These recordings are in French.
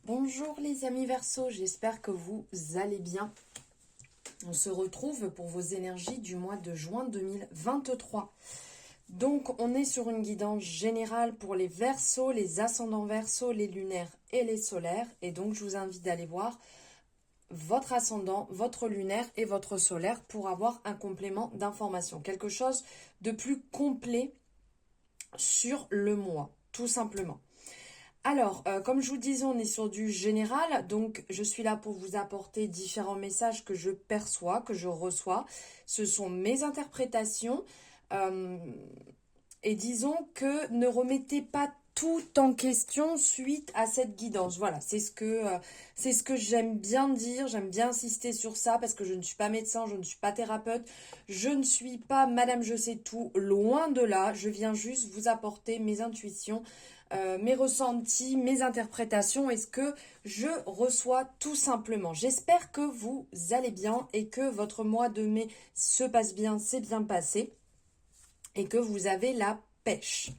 Bonjour les amis Verseau, j'espère que vous allez bien. On se retrouve pour vos énergies du mois de juin 2023. Donc on est sur une guidance générale pour les Verseaux, les ascendants Verseau, les lunaires et les solaires. Et donc je vous invite d'aller voir votre ascendant, votre lunaire et votre solaire pour avoir un complément d'information. Quelque chose de plus complet sur le mois, tout simplement. Alors, comme je vous disais, on est sur du général, donc je suis là pour vous apporter différents messages que je perçois, que je reçois. Ce sont mes interprétations. euh, et disons que ne remettez pas tout en question suite à cette guidance. Voilà, c'est ce que j'aime bien dire, j'aime bien insister sur ça parce que je ne suis pas médecin, je ne suis pas thérapeute, je ne suis pas Madame Je sais tout, loin de là, je viens juste vous apporter mes intuitions, mes ressentis, mes interprétations et ce que je reçois tout simplement. J'espère que vous allez bien et que votre mois de mai se passe bien, s'est bien passé et que vous avez la pêche.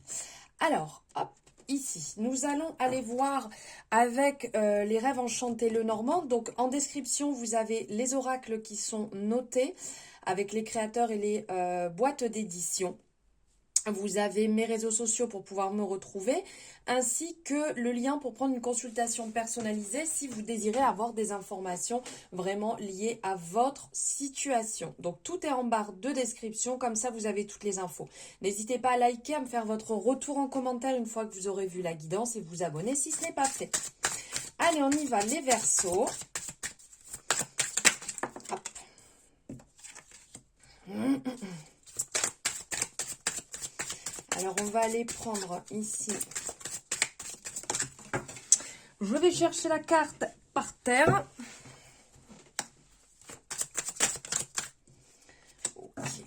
Alors, hop, ici, nous allons aller voir avec les rêves enchantés le Normand. Donc, en description, vous avez les oracles qui sont notés avec les créateurs et les boîtes d'édition. Vous avez mes réseaux sociaux pour pouvoir me retrouver, ainsi que le lien pour prendre une consultation personnalisée si vous désirez avoir des informations vraiment liées à votre situation. Donc tout est en barre de description, comme ça vous avez toutes les infos. N'hésitez pas à liker, à me faire votre retour en commentaire une fois que vous aurez vu la guidance et vous abonner si ce n'est pas fait. Allez, on y va, les Verseaux. Alors, on va aller prendre ici. Je vais chercher la carte par terre. Okay.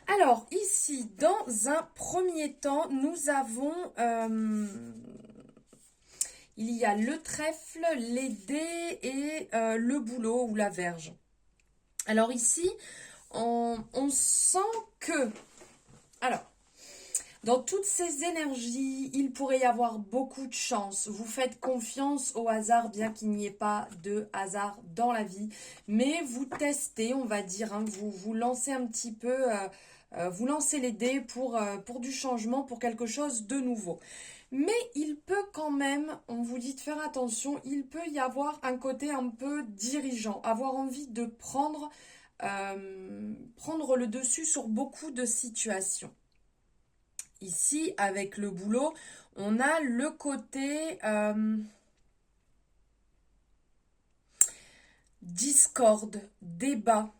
Alors, ici, dans un premier temps, nous avons... il y a le trèfle, les dés et le bouleau ou la verge. Alors ici, on sent que... Alors, dans toutes ces énergies, il pourrait y avoir beaucoup de chance. Vous faites confiance au hasard, bien qu'il n'y ait pas de hasard dans la vie. Mais vous testez, on va dire, hein, vous lancez un petit peu, vous lancez les dés pour du changement, pour quelque chose de nouveau. Mais il peut quand même, on vous dit de faire attention, il peut y avoir un côté un peu dirigeant, avoir envie de prendre le dessus sur beaucoup de situations. Ici, avec le boulot, on a le côté discorde, débat.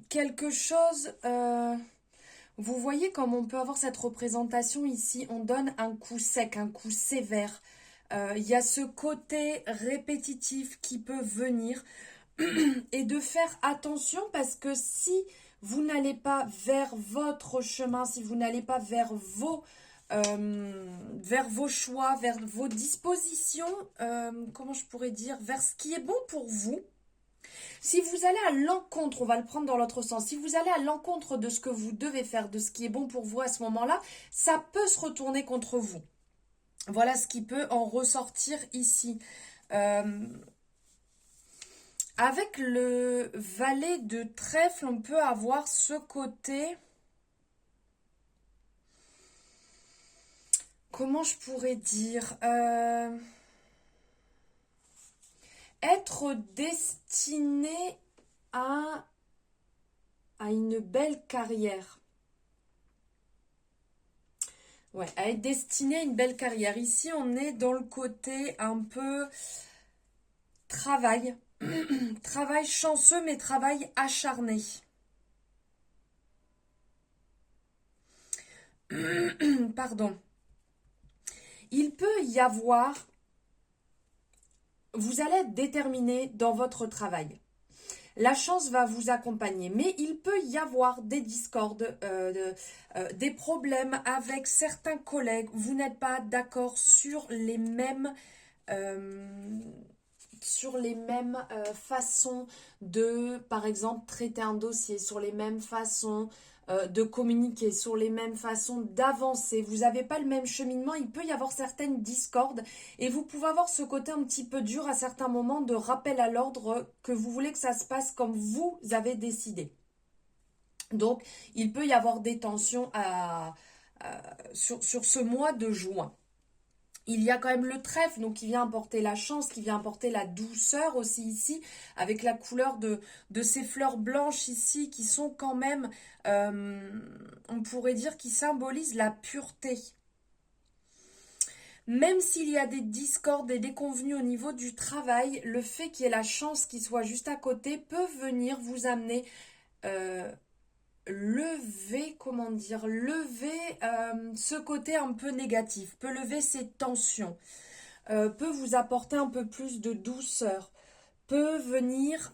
Quelque chose... vous voyez comme on peut avoir cette représentation ici, on donne un coup sec, un coup sévère. Il y a ce côté répétitif qui peut venir et de faire attention parce que si vous n'allez pas vers votre chemin, si vous n'allez pas vers vos choix, vers vos dispositions, comment je pourrais dire, vers ce qui est bon pour vous. Si vous allez à l'encontre, on va le prendre dans l'autre sens, si vous allez à l'encontre de ce que vous devez faire, de ce qui est bon pour vous à ce moment-là, ça peut se retourner contre vous. Voilà ce qui peut en ressortir ici. Avec le valet de trèfle, on peut avoir ce côté... Comment je pourrais dire être destiné à une belle carrière. Ouais, à être destiné à une belle carrière. Ici, on est dans le côté un peu travail. Travail chanceux, mais travail acharné. Pardon. Il peut y avoir... Vous allez être déterminé dans votre travail. La chance va vous accompagner, mais il peut y avoir des discordes, des problèmes avec certains collègues. Vous n'êtes pas d'accord sur les mêmes façons de, par exemple, traiter un dossier, sur les mêmes façons de communiquer, sur les mêmes façons d'avancer. Vous n'avez pas le même cheminement, il peut y avoir certaines discordes et vous pouvez avoir ce côté un petit peu dur à certains moments de rappel à l'ordre que vous voulez que ça se passe comme vous avez décidé. Donc, il peut y avoir des tensions sur ce mois de juin. Il y a quand même le trèfle, donc qui vient apporter la chance, qui vient apporter la douceur aussi ici, avec la couleur de ces fleurs blanches ici, qui sont quand même, on pourrait dire, qui symbolisent la pureté. Même s'il y a des discordes et des déconvenues au niveau du travail, le fait qu'il y ait la chance qui soit juste à côté peut venir vous amener lever, comment dire, lever ce côté un peu négatif, peut lever ces tensions, peut vous apporter un peu plus de douceur, peut venir...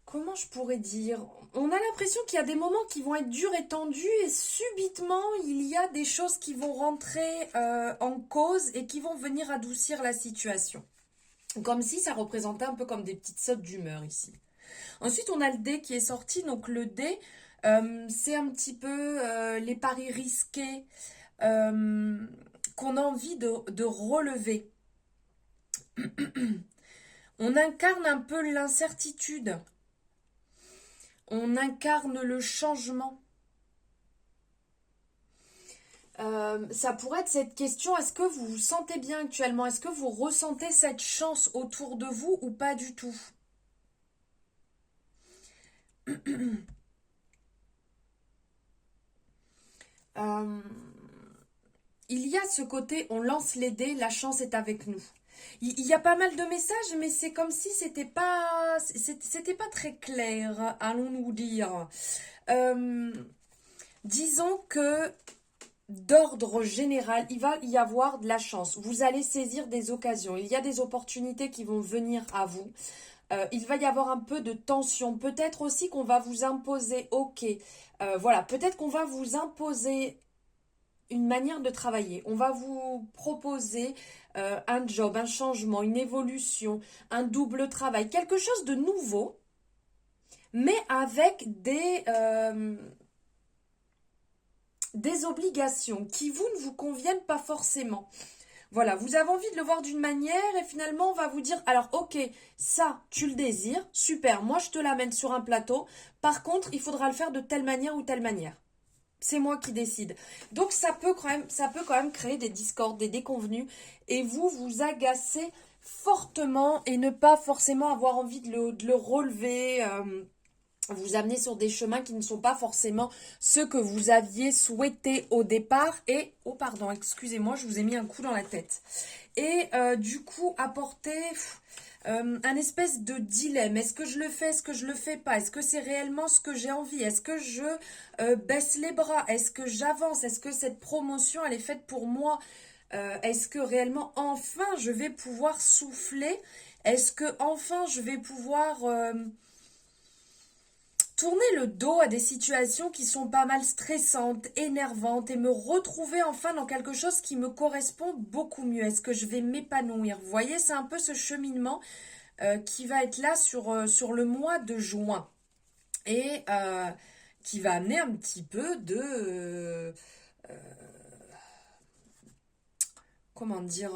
comment je pourrais dire? On a l'impression qu'il y a des moments qui vont être durs et tendus et subitement, il y a des choses qui vont rentrer en cause et qui vont venir adoucir la situation. Comme si ça représentait un peu comme des petites sautes d'humeur ici. Ensuite, on a le dé qui est sorti. Donc, le dé, c'est un petit peu les paris risqués qu'on a envie de relever. On incarne un peu l'incertitude. On incarne le changement. Ça pourrait être cette question, est-ce que vous vous sentez bien actuellement? Est-ce que vous ressentez cette chance autour de vous ou pas du tout? Il y a ce côté, on lance les dés, la chance est avec nous. Il y a pas mal de messages, mais c'est comme si c'était pas très clair, allons-nous dire. Disons que d'ordre général, il va y avoir de la chance. Vous allez saisir des occasions. Il y a des opportunités qui vont venir à vous. Il va y avoir un peu de tension. Peut-être aussi qu'on va vous imposer, ok, voilà, peut-être qu'on va vous imposer une manière de travailler. On va vous proposer un job, un changement, une évolution, un double travail, quelque chose de nouveau, mais avec des obligations qui ne vous conviennent pas forcément. Voilà, vous avez envie de le voir d'une manière et finalement on va vous dire, alors ok, ça tu le désires, super, moi je te l'amène sur un plateau, par contre il faudra le faire de telle manière ou telle manière. C'est moi qui décide. Donc ça peut quand même créer des discordes, des déconvenus et vous agacez fortement et ne pas forcément avoir envie de le relever, vous amener sur des chemins qui ne sont pas forcément ceux que vous aviez souhaité au départ. Et, oh pardon, excusez-moi, je vous ai mis un coup dans la tête. Et du coup, apporter un espèce de dilemme. Est-ce que je le fais, est-ce que je le fais pas? Est-ce que c'est réellement ce que j'ai envie? Est-ce que je baisse les bras? Est-ce que j'avance? Est-ce que cette promotion, elle est faite pour moi? Est-ce que réellement, enfin, je vais pouvoir souffler? Est-ce que, enfin, je vais pouvoir... tourner le dos à des situations qui sont pas mal stressantes, énervantes et me retrouver enfin dans quelque chose qui me correspond beaucoup mieux. Est-ce que je vais m'épanouir? Vous voyez, c'est un peu ce cheminement qui va être là sur le mois de juin et qui va amener un petit peu de... comment dire,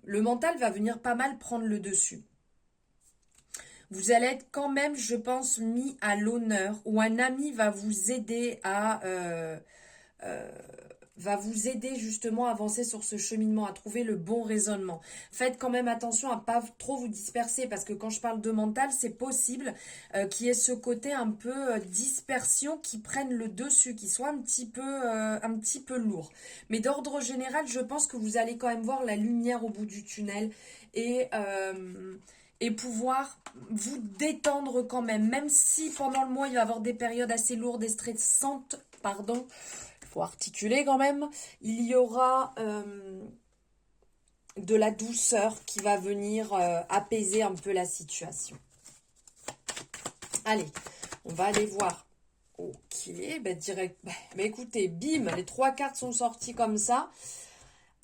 le mental va venir pas mal prendre le dessus. Vous allez être quand même, je pense, mis à l'honneur ou un ami va vous aider va vous aider justement à avancer sur ce cheminement, à trouver le bon raisonnement. Faites quand même attention à pas trop vous disperser parce que quand je parle de mental, c'est possible qu'il y ait ce côté un peu dispersion qui prenne le dessus, qui soit un petit peu lourd. Mais d'ordre général, je pense que vous allez quand même voir la lumière au bout du tunnel et pouvoir vous détendre quand même si pendant le mois il va y avoir des périodes assez lourdes et stressantes, pardon, il faut articuler quand même, il y aura de la douceur qui va venir apaiser un peu la situation. Allez, on va aller voir. Ok, direct. Écoutez, bim, les 3 cartes sont sorties comme ça.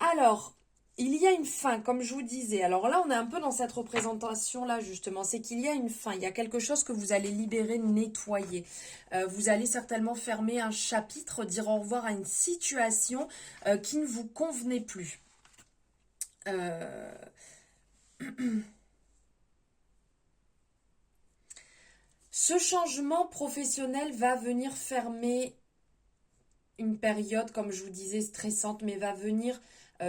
Alors, il y a une fin, comme je vous disais. Alors là, on est un peu dans cette représentation-là, justement. C'est qu'il y a une fin. Il y a quelque chose que vous allez libérer, nettoyer. Vous allez certainement fermer un chapitre, dire au revoir à une situation qui ne vous convenait plus. Ce changement professionnel va venir fermer une période, comme je vous disais, stressante, mais va venir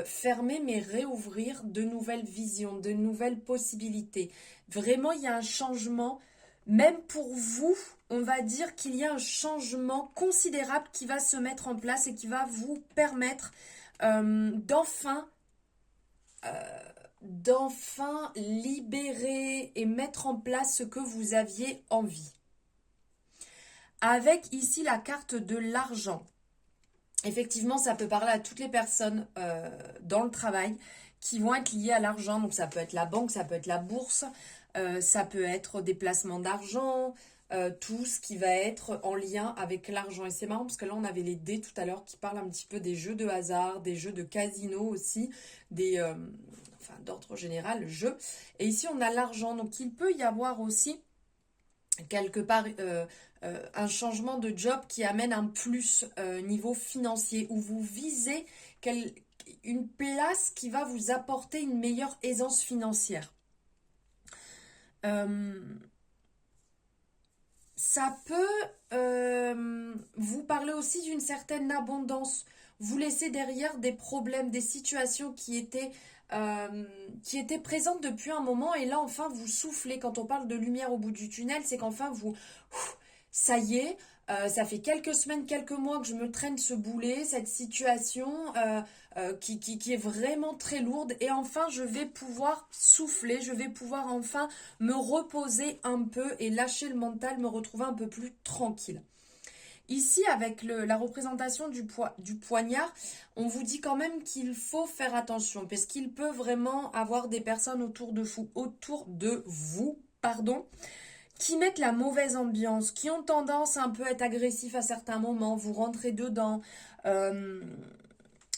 fermer mais réouvrir de nouvelles visions, de nouvelles possibilités. Vraiment, il y a un changement, même pour vous, on va dire qu'il y a un changement considérable qui va se mettre en place et qui va vous permettre d'enfin libérer et mettre en place ce que vous aviez envie. Avec ici la carte de l'argent. Effectivement, ça peut parler à toutes les personnes dans le travail qui vont être liées à l'argent. Donc ça peut être la banque, ça peut être la bourse, ça peut être des placements d'argent, tout ce qui va être en lien avec l'argent. Et c'est marrant parce que là, on avait les dés tout à l'heure qui parlent un petit peu des jeux de hasard, des jeux de casino aussi, enfin d'ordre général, jeux. Et ici, on a l'argent. Donc il peut y avoir aussi quelque part un changement de job qui amène un plus niveau financier, où vous visez une place qui va vous apporter une meilleure aisance financière. Ça peut vous parler aussi d'une certaine abondance. Vous laissez derrière des problèmes, des situations qui étaient présentes depuis un moment, et là enfin vous soufflez. Quand on parle de lumière au bout du tunnel, c'est qu'enfin ça y est, ça fait quelques semaines, quelques mois que je me traîne ce boulet, cette situation qui est vraiment très lourde, et enfin je vais pouvoir souffler, je vais pouvoir enfin me reposer un peu et lâcher le mental, me retrouver un peu plus tranquille. Ici, avec la représentation du poignard, on vous dit quand même qu'il faut faire attention, parce qu'il peut vraiment avoir des personnes autour de vous, qui mettent la mauvaise ambiance, qui ont tendance à un peu être agressifs à certains moments, vous rentrez dedans,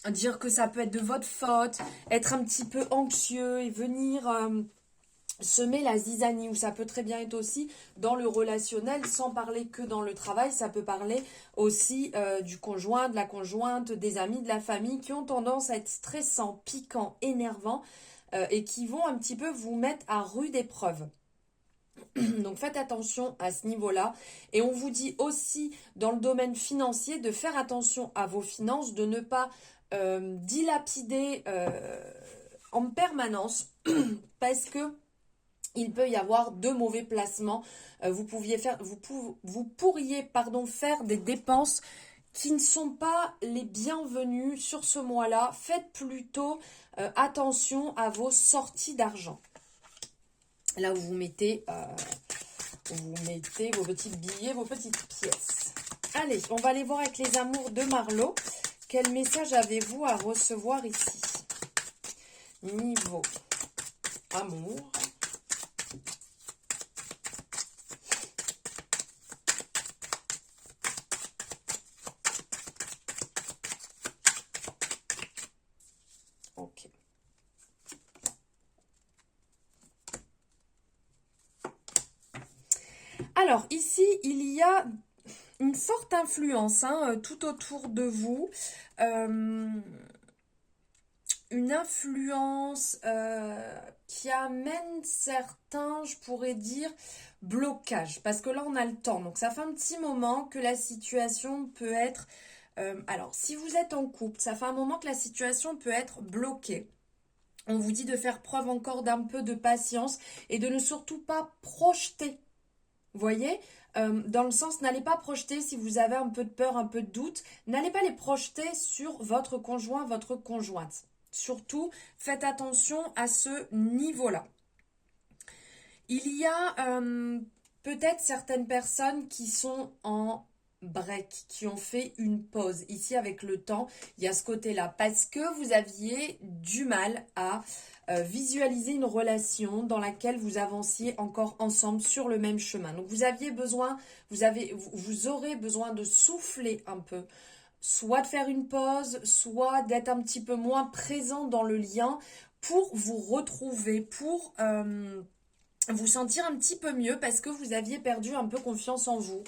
dire que ça peut être de votre faute, être un petit peu anxieux et venir semer la zizanie, ou ça peut très bien être aussi dans le relationnel, sans parler que dans le travail. Ça peut parler aussi du conjoint, de la conjointe, des amis, de la famille, qui ont tendance à être stressants, piquants, énervants, et qui vont un petit peu vous mettre à rude épreuve. Donc faites attention à ce niveau-là. Et on vous dit aussi dans le domaine financier de faire attention à vos finances, de ne pas dilapider en permanence parce que il peut y avoir de mauvais placements. Vous pourriez faire des dépenses qui ne sont pas les bienvenues sur ce mois-là. Faites plutôt attention à vos sorties d'argent. Là où vous mettez vos petits billets, vos petites pièces. Allez, on va aller voir avec les amours de Marlo. Quel message avez-vous à recevoir ici? Niveau amour. Ok. Alors, ici, il y a une forte influence tout autour de vous. Une influence qui amène certains, je pourrais dire, blocages. Parce que là, on a le temps. Donc, ça fait un petit moment que la situation peut être... alors, si vous êtes en couple, ça fait un moment que la situation peut être bloquée. On vous dit de faire preuve encore d'un peu de patience et de ne surtout pas projeter. Vous voyez, dans le sens, n'allez pas projeter si vous avez un peu de peur, un peu de doute, n'allez pas les projeter sur votre conjoint, votre conjointe. Surtout, faites attention à ce niveau-là. Il y a peut-être certaines personnes qui sont en break, qui ont fait une pause. Ici, avec le temps, il y a ce côté-là, parce que vous aviez du mal à visualiser une relation dans laquelle vous avanciez encore ensemble sur le même chemin. Donc vous aviez besoin, vous aurez besoin de souffler un peu, soit de faire une pause, soit d'être un petit peu moins présent dans le lien pour vous retrouver, pour vous sentir un petit peu mieux parce que vous aviez perdu un peu confiance en vous.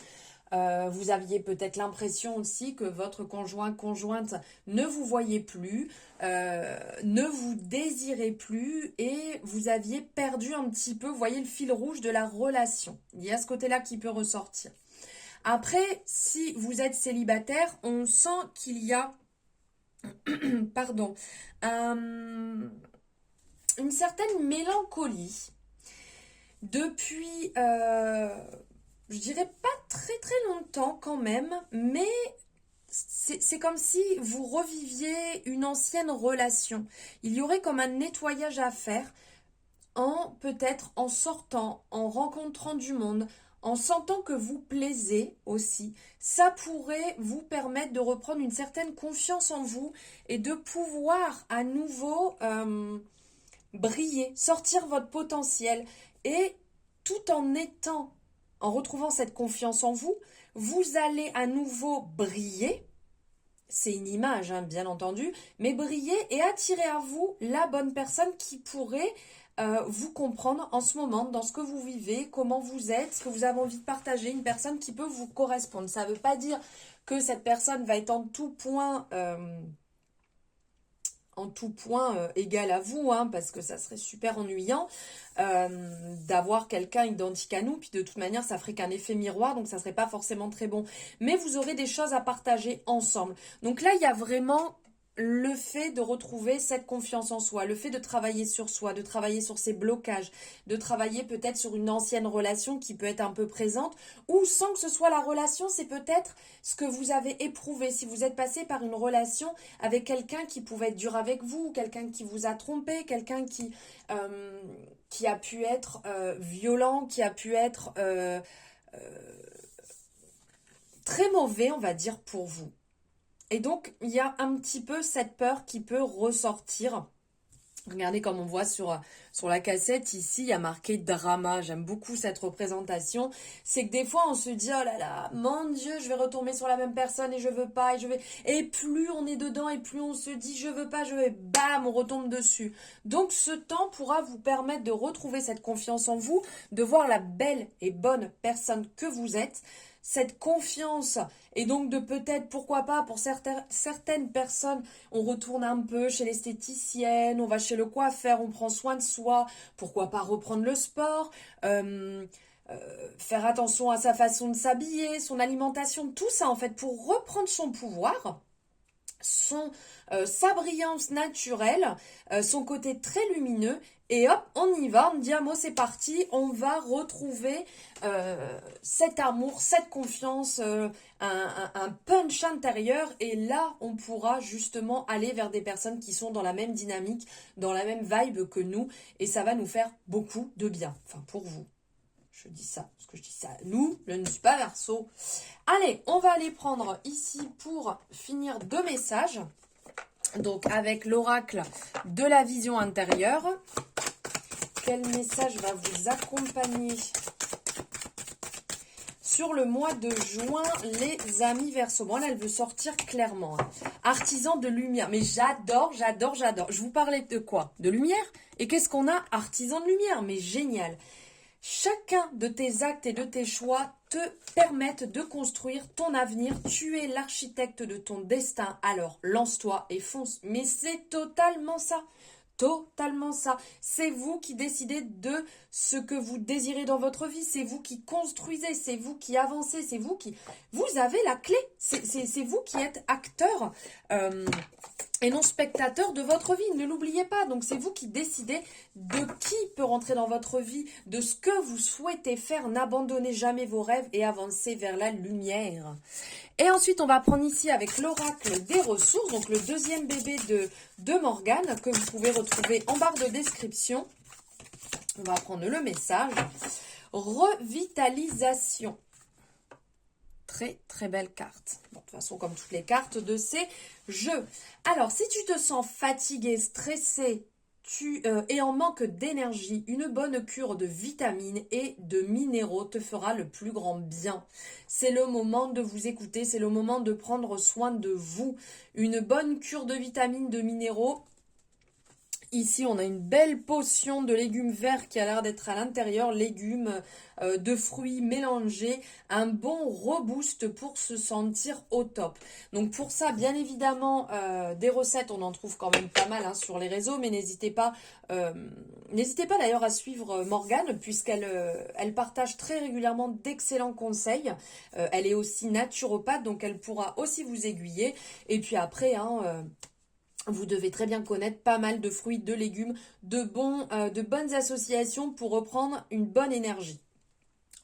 Vous aviez peut-être l'impression aussi que votre conjointe ne vous voyait plus, ne vous désirait plus et vous aviez perdu un petit peu, vous voyez, le fil rouge de la relation. Il y a ce côté-là qui peut ressortir. Après, si vous êtes célibataire, on sent qu'il y a pardon, une certaine mélancolie depuis, je dirais pas très très longtemps quand même, mais c'est comme si vous reviviez une ancienne relation. Il y aurait comme un nettoyage à faire en peut-être en sortant, en rencontrant du monde, en sentant que vous plaisez aussi. Ça pourrait vous permettre de reprendre une certaine confiance en vous et de pouvoir à nouveau briller, sortir votre potentiel et tout en retrouvant cette confiance en vous, vous allez à nouveau briller. C'est une image, hein, bien entendu, mais briller et attirer à vous la bonne personne qui pourrait vous comprendre en ce moment, dans ce que vous vivez, comment vous êtes, ce que vous avez envie de partager, une personne qui peut vous correspondre. Ça ne veut pas dire que cette personne va être en tout point égal à vous, hein, parce que ça serait super ennuyant d'avoir quelqu'un identique à nous, puis de toute manière ça ferait qu'un effet miroir, donc ça serait pas forcément très bon. Mais vous aurez des choses à partager ensemble. Donc là, il y a vraiment le fait de retrouver cette confiance en soi, le fait de travailler sur soi, de travailler sur ses blocages, de travailler peut-être sur une ancienne relation qui peut être un peu présente, ou sans que ce soit la relation, c'est peut-être ce que vous avez éprouvé. Si vous êtes passé par une relation avec quelqu'un qui pouvait être dur avec vous, quelqu'un qui vous a trompé, quelqu'un qui a pu être violent, qui a pu être très mauvais, on va dire, pour vous. Et donc, il y a un petit peu cette peur qui peut ressortir. Regardez comme on voit sur la cassette, ici, il y a marqué drama. J'aime beaucoup cette représentation. C'est que des fois, on se dit, oh là là, mon Dieu, je vais retomber sur la même personne et je veux pas, et plus on est dedans et plus on se dit, je veux pas, bam, on retombe dessus. Donc, ce temps pourra vous permettre de retrouver cette confiance en vous, de voir la belle et bonne personne que vous êtes, cette confiance et donc de peut-être, pourquoi pas, pour certaines personnes, on retourne un peu chez l'esthéticienne, on va chez le coiffeur, on prend soin de soi, pourquoi pas reprendre le sport, faire attention à sa façon de s'habiller, son alimentation, tout ça en fait pour reprendre son pouvoir. Sa brillance naturelle, son côté très lumineux, et hop, on y va, on dit un mot, c'est parti, on va retrouver cet amour, cette confiance, un punch intérieur, et là, on pourra justement aller vers des personnes qui sont dans la même dynamique, dans la même vibe que nous, et ça va nous faire beaucoup de bien, enfin pour vous. Je dis ça, parce que je dis ça à nous, je ne suis pas Verseau. Allez, on va aller prendre ici pour finir 2 messages. Donc avec l'oracle de la vision intérieure. Quel message va vous accompagner sur le mois de juin, les amis Verseau? Bon, là, elle veut sortir clairement. Hein. Artisan de lumière. Mais j'adore. Je vous parlais de quoi? De lumière? Et qu'est-ce qu'on a? Artisan de lumière. Mais génial. Chacun de tes actes et de tes choix te permettent de construire ton avenir. Tu es l'architecte de ton destin. Alors, lance-toi et fonce. Mais c'est totalement ça. Totalement ça. C'est vous qui décidez de ce que vous désirez dans votre vie. C'est vous qui construisez. C'est vous qui avancez. C'est vous qui... Vous avez la clé. C'est vous qui êtes acteur. Et non spectateur de votre vie, ne l'oubliez pas. Donc c'est vous qui décidez de qui peut rentrer dans votre vie, de ce que vous souhaitez faire. N'abandonnez jamais vos rêves et avancez vers la lumière. Et ensuite, on va prendre ici avec l'oracle des ressources, donc le deuxième bébé de Morgane, que vous pouvez retrouver en barre de description. On va prendre le message. Revitalisation. Très très belle carte. Bon, de toute façon, comme toutes les cartes de ces jeux. Alors, si tu te sens fatigué, stressé, tu es en manque d'énergie, une bonne cure de vitamines et de minéraux te fera le plus grand bien. C'est le moment de vous écouter, c'est le moment de prendre soin de vous. Une bonne cure de vitamines, de minéraux. Ici, on a une belle potion de légumes verts qui a l'air d'être à l'intérieur, légumes, de fruits mélangés, un bon reboost pour se sentir au top. Donc pour ça, bien évidemment, des recettes, on en trouve quand même pas mal hein, sur les réseaux, mais n'hésitez pas d'ailleurs à suivre Morgane, puisqu'elle elle partage très régulièrement d'excellents conseils. Elle est aussi naturopathe, donc elle pourra aussi vous aiguiller. Et puis après, vous devez très bien connaître pas mal de fruits, de légumes, de bonnes associations pour reprendre une bonne énergie.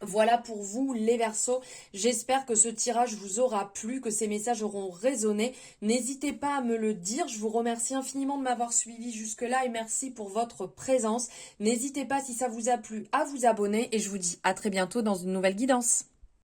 Voilà pour vous les Verseaux, j'espère que ce tirage vous aura plu, que ces messages auront résonné. N'hésitez pas à me le dire, je vous remercie infiniment de m'avoir suivi jusque-là et merci pour votre présence. N'hésitez pas si ça vous a plu à vous abonner et je vous dis à très bientôt dans une nouvelle guidance.